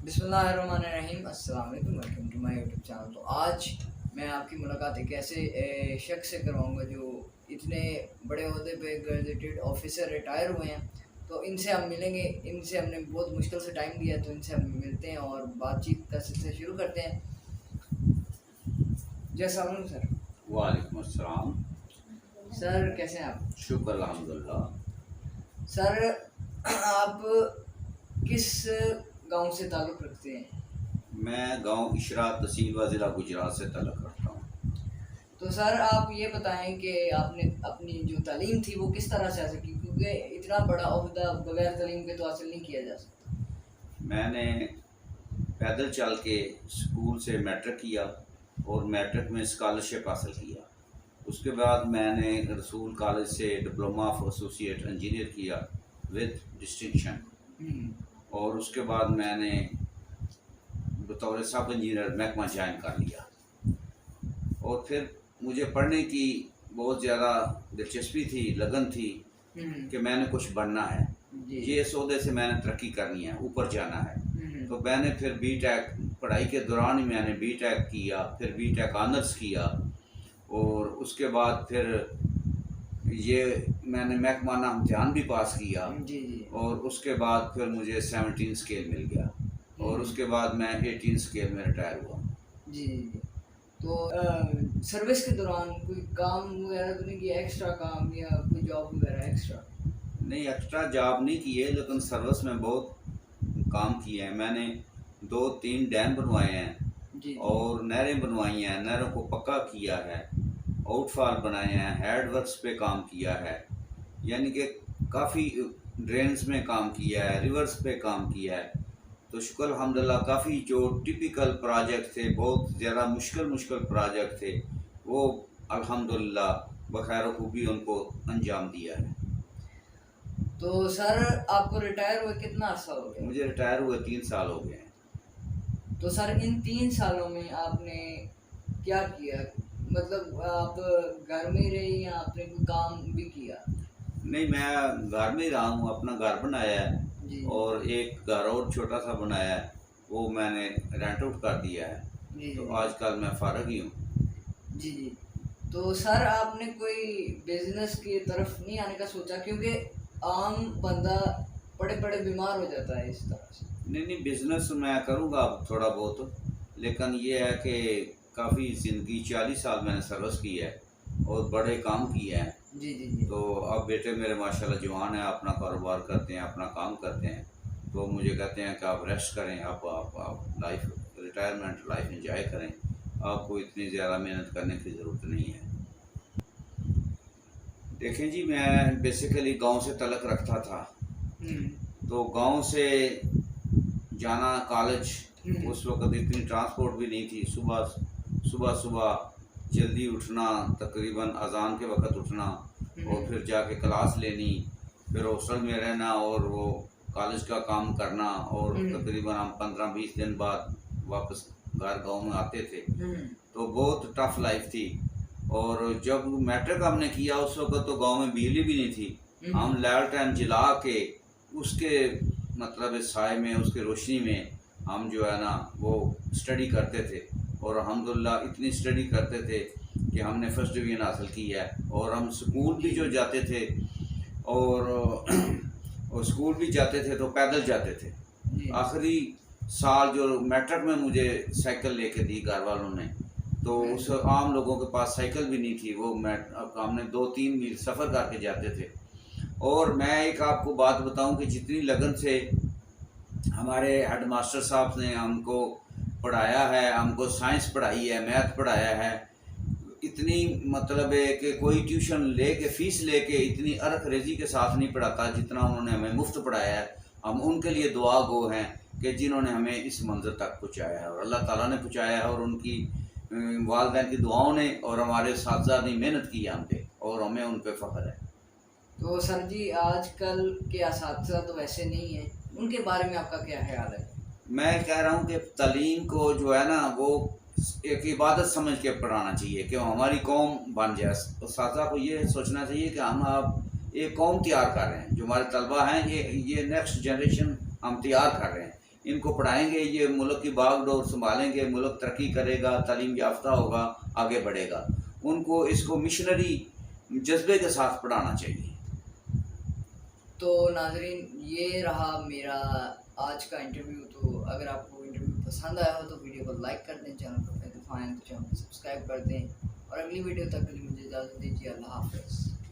बिस्मिल्लाहिर्रहमानिर्रहीम। अस्सलाम वालेकुम, welcome to my YouTube channel. तो आज मैं आपकी मुलाकात एक ऐसे शख्स से करवाऊंगा जो इतने बड़े ओहदे पे गजेटेड ऑफिसर रिटायर हुए हैं। तो इनसे हम मिलेंगे, इनसे हमने बहुत मुश्किल से टाइम दिया, तो इनसे हम मिलते हैं और बातचीत का सिलसिला शुरू करते हैं। जैसा सर। वालेकुम अस्सलाम। सर कैसे हैं आप? शुक्र अल्हम्दुलिल्लाह। सर आप किस गांव से ताल्लुक़ रखते हैं? मैं गांव इशरा तहसील व ज़िला गुजरात से तल्लुक़ रखता हूँ। तो सर आप ये बताएं कि आपने अपनी जो तालीम थी वो किस तरह से हासिल की, क्योंकि इतना बड़ा ओहदा बगैर तालीम के तो हासिल नहीं किया जा सकता। मैंने पैदल चल के स्कूल से मैट्रिक किया और मैट्रिक में स्कॉलरशिप हासिल किया। उसके बाद मैंने रसूल कॉलेज से डिप्लोमा ऑफ एसोसिएट इंजीनियर किया विद डिस्टिंक्शन। और उसके बाद मैंने बतौर सब इंजीनियर महकमा ज्वाइन कर लिया। और फिर मुझे पढ़ने की बहुत ज़्यादा दिलचस्पी थी, लगन थी कि मैंने कुछ बनना है, ये इस ओहदे से मैंने तरक्की करनी है, ऊपर जाना है। तो मैंने फिर बीटेक पढ़ाई के दौरान ही मैंने बीटेक किया, फिर बीटेक ऑनर्स किया और उसके बाद फिर ये मैंने महकमाना इम्तिहान भी पास किया। और उसके बाद फिर मुझे 17 स्केल मिल गया और उसके बाद मैं 18 स्केल में रिटायर हुआ। जी। तो सर्विस के दौरान कोई काम वगैरह तो नहीं किया, एक्स्ट्रा काम या कोई जॉब वगैरह एक्स्ट्रा? नहीं, एक्स्ट्रा जॉब नहीं किए, लेकिन सर्विस में बहुत काम किए हैं। मैंने 2-3 डैम बनवाए हैं और नहरें बनवाई हैं, नहरों को पक्का किया है, आउटफॉल बनाए हैं, हेडवर्क्स पे काम किया है, यानी कि काफ़ी ड्रेन्स में काम किया है, रिवर्स पे काम किया है। तो शुक्र अल्हम्दुलिल्लाह, काफ़ी जो टिपिकल प्रोजेक्ट थे, बहुत ज़्यादा मुश्किल प्रोजेक्ट थे, वो अल्हम्दुलिल्लाह बखैर खूबी उनको अंजाम दिया है। तो सर आपको रिटायर हुए कितना अर्सा हो गया? मुझे रिटायर हुए 3 साल हो गए हैं। तो सर इन 3 सालों में आपने क्या किया? मतलब आप घर में रहे या आपने कोई काम भी किया? नहीं, मैं घर में रहा हूँ, अपना घर बनाया है और एक घर और छोटा सा बनाया है, वो मैंने रेंट आउट कर दिया है। तो आजकल मैं फारग ही हूँ। जी। तो सर आपने कोई बिजनेस की तरफ नहीं आने का सोचा, क्योंकि आम बंदा बड़े बड़े बीमार हो जाता है इस तरह से? नहीं, बिजनेस मैं करूँगा अब थोड़ा बहुत, लेकिन ये है कि काफ़ी ज़िंदगी 40 साल मैंने सर्विस की है और बड़े काम किए हैं। जी। तो अब बेटे मेरे माशाल्लाह जवान हैं, अपना कारोबार करते हैं, अपना काम करते हैं। तो मुझे कहते हैं कि आप रेस्ट करें, आप लाइफ रिटायरमेंट लाइफ एंजॉय करें, आपको इतनी ज़्यादा मेहनत करने की ज़रूरत नहीं है। देखें जी, मैं बेसिकली गांव से तलक रखता था। तो गांव से जाना कॉलेज, उस वक़्त इतनी ट्रांसपोर्ट भी नहीं थी। सुबह जल्दी उठना, तकरीबन अजान के वक़्त उठना और फिर जाके क्लास लेनी, फिर हॉस्टल में रहना और वो कॉलेज का काम करना और तकरीबन हम 15-20 दिन बाद वापस घर गांव में आते थे। तो बहुत टफ लाइफ थी। और जब मैट्रिक हमने किया उस वक्त तो गांव में बिजली भी नहीं थी। हम लैलटेन जला के उसके मतलब साय में, उसके रोशनी में हम जो है ना वो स्टडी करते थे और अल्हम्दुलिल्लाह इतनी स्टडी करते थे कि हमने फर्स्ट डिवीज़न हासिल की है। और हम स्कूल भी जो जाते थे और स्कूल भी जाते थे तो पैदल जाते थे। आखिरी साल जो मैट्रिक में मुझे साइकिल लेके दी घर वालों ने, तो उस आम लोगों के पास साइकिल भी नहीं थी, वो हमने 2-3 मील सफ़र करके जाते थे। और मैं एक आपको बात बताऊं कि जितनी लगन से हमारे हेड मास्टर साहब ने हमको पढ़ाया है, हमको साइंस पढ़ाई है, मैथ पढ़ाया है, इतनी मतलब है कि कोई ट्यूशन लेके फीस लेके इतनी अरख रेजी के साथ नहीं पढ़ाता जितना उन्होंने हमें मुफ्त पढ़ाया है। हम उनके लिए दुआ गो हैं कि जिन्होंने हमें इस मंजिल तक पहुँचाया है और अल्लाह ताला ने पहुँचाया है और उनकी वालिदैन की दुआओं ने और हमारे साथीदार ने मेहनत की है हम पे और हमें उन पे फ़ख्र है। तो सर जी आजकल के असातिज़ा तो वैसे नहीं है, उनके बारे में आपका क्या ख्याल है? मैं कह रहा हूँ कि तालीम को जो है ना वो एक इबादत समझ के पढ़ाना चाहिए कि हमारी कौम बन जाए। साथी को ये सोचना चाहिए कि हम आप एक कौम तैयार कर रहे हैं, जो हमारे तलबा हैं, ये नेक्स्ट जनरेशन हम तैयार कर रहे हैं। इनको पढ़ाएंगे, ये मुल्क की बागडोर संभालेंगे, मुल्क तरक्की करेगा, तालीम याफ्ता होगा, आगे बढ़ेगा। उनको इसको मिशनरी जज्बे के साथ पढ़ाना चाहिए। तो नाजरीन, ये रहा मेरा आज का इंटरव्यू। तो अगर आपको इंटरव्यू पसंद आया हो तो वीडियो को लाइक कर दें, चैनल को पहले तो चैनल को सब्सक्राइब कर दें और अगली वीडियो तक के लिए मुझे इजाज़त दीजिए। अल्लाह हाफ़िज़।